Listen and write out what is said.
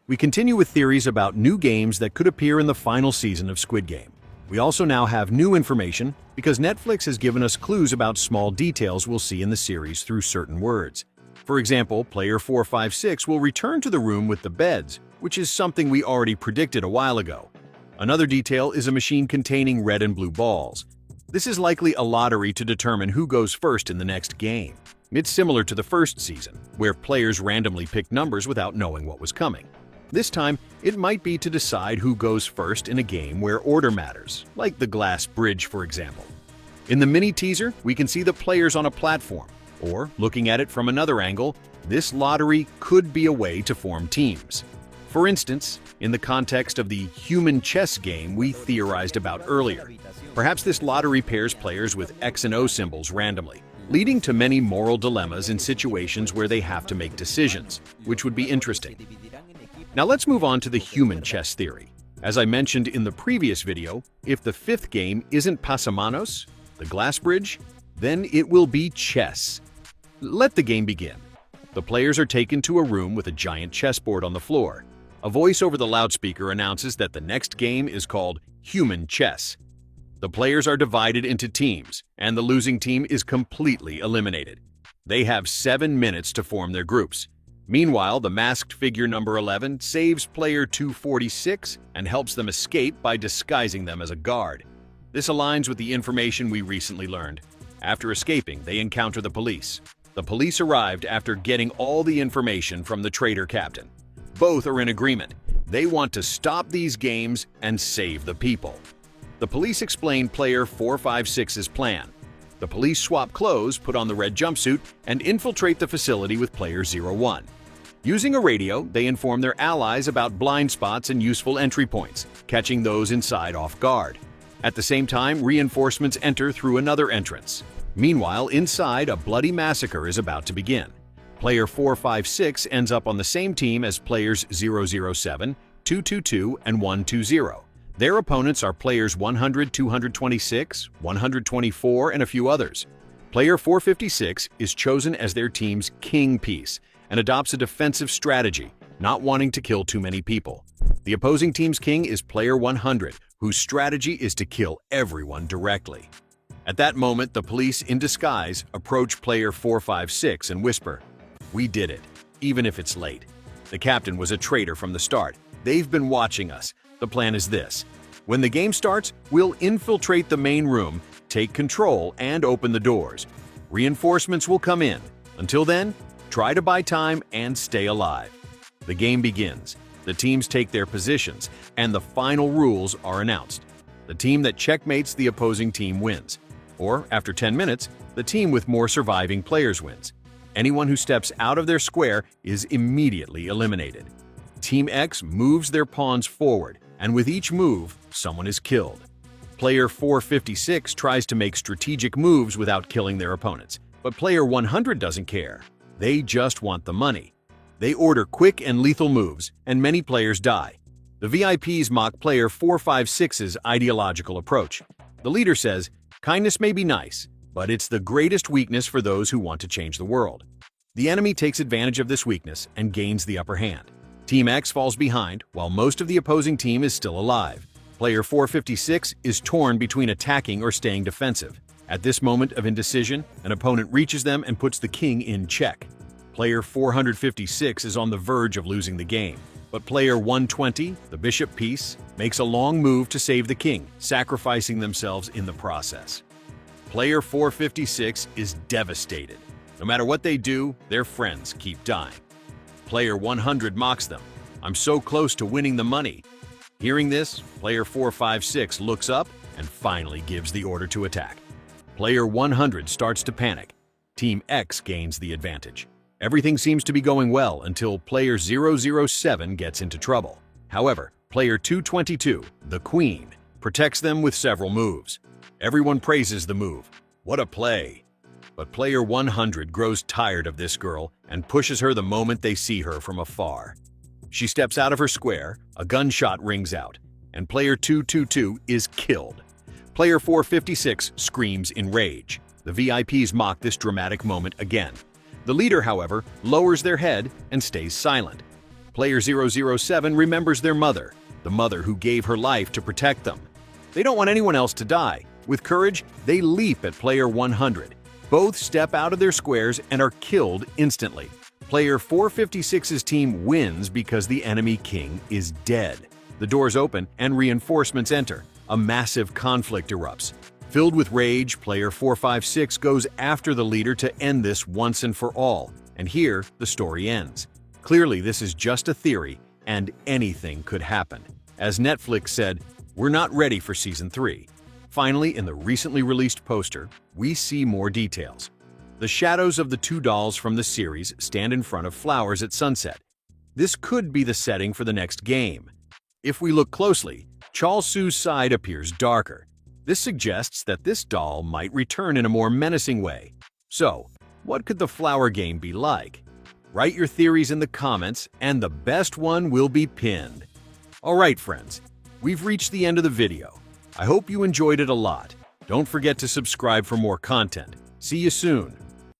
We continue with theories about new games that could appear in the final season of Squid Game. We also now have new information because Netflix has given us clues about small details we'll see in the series through certain words. For example, Player 456 will return to the room with the beds, which is something we already predicted a while ago. Another detail is a machine containing red and blue balls. This is likely a lottery to determine who goes first in the next game. It's similar to the first season, where players randomly picked numbers without knowing what was coming. This time, it might be to decide who goes first in a game where order matters, like the glass bridge, for example. In the mini-teaser, we can see the players on a platform, or, looking at it from another angle, this lottery could be a way to form teams. For instance, in the context of the human chess game we theorized about earlier, perhaps this lottery pairs players with X and O symbols randomly, leading to many moral dilemmas in situations where they have to make decisions, which would be interesting. Now let's move on to the human chess theory. As I mentioned in the previous video, if the fifth game isn't pasamanos, the glass bridge, then it will be chess. Let the game begin. The players are taken to a room with a giant chessboard on the floor. A voice over the loudspeaker announces that the next game is called human chess. The players are divided into teams, and the losing team is completely eliminated. They have 7 minutes to form their groups. Meanwhile, the masked figure number 11 saves player 246 and helps them escape by disguising them as a guard. This aligns with the information we recently learned. After escaping, they encounter the police. The police arrived after getting all the information from the traitor captain. Both are in agreement. They want to stop these games and save the people. The police explain player 456's plan. The police swap clothes, put on the red jumpsuit, and infiltrate the facility with player 01. Using a radio, they inform their allies about blind spots and useful entry points, catching those inside off guard. At the same time, reinforcements enter through another entrance. Meanwhile, inside, a bloody massacre is about to begin. Player 456 ends up on the same team as players 007, 222, and 120. Their opponents are players 100, 226, 124, and a few others. Player 456 is chosen as their team's king piece and adopts a defensive strategy, not wanting to kill too many people. The opposing team's king is player 100, whose strategy is to kill everyone directly. At that moment, the police in disguise approach player 456 and whisper, "We did it, even if it's late. The captain was a traitor from the start. They've been watching us. The plan is this. When the game starts, we'll infiltrate the main room, take control, and open the doors. Reinforcements will come in. Until then, try to buy time and stay alive." The game begins. The teams take their positions, and the final rules are announced. The team that checkmates the opposing team wins. Or, after 10 minutes, the team with more surviving players wins. Anyone who steps out of their square is immediately eliminated. Team X moves their pawns forward, and with each move, someone is killed. Player 456 tries to make strategic moves without killing their opponents, but player 100 doesn't care. They just want the money. They order quick and lethal moves, and many players die. The VIPs mock player 456's ideological approach. The leader says, "Kindness may be nice, but it's the greatest weakness for those who want to change the world." The enemy takes advantage of this weakness and gains the upper hand. Team X falls behind, while most of the opposing team is still alive. Player 456 is torn between attacking or staying defensive. At this moment of indecision, an opponent reaches them and puts the king in check. Player 456 is on the verge of losing the game, but player 120, the bishop piece, makes a long move to save the king, sacrificing themselves in the process. Player 456 is devastated. No matter what they do, their friends keep dying. Player 100 mocks them. "I'm so close to winning the money." Hearing this, player 456 looks up and finally gives the order to attack. Player 100 starts to panic. Team X gains the advantage. Everything seems to be going well until player 007 gets into trouble. However, player 222, the queen, protects them with several moves. Everyone praises the move. What a play! But player 100 grows tired of this girl and pushes her the moment they see her from afar. She steps out of her square, a gunshot rings out, and player 222 is killed. Player 456 screams in rage. The VIPs mock this dramatic moment again. The leader, however, lowers their head and stays silent. Player 007 remembers their mother, the mother who gave her life to protect them. They don't want anyone else to die. With courage, they leap at Player 100. Both step out of their squares and are killed instantly. Player 456's team wins because the enemy king is dead. The doors open and reinforcements enter. A massive conflict erupts. Filled with rage, Player 456 goes after the leader to end this once and for all. And here, the story ends. Clearly, this is just a theory, and anything could happen. As Netflix said, we're not ready for Season 3. Finally, in the recently released poster, we see more details. The shadows of the two dolls from the series stand in front of flowers at sunset. This could be the setting for the next game. If we look closely, Chol Su's side appears darker. This suggests that this doll might return in a more menacing way. So, what could the flower game be like? Write your theories in the comments, and the best one will be pinned. Alright friends, we've reached the end of the video. I hope you enjoyed it a lot. Don't forget to subscribe for more content. See you soon.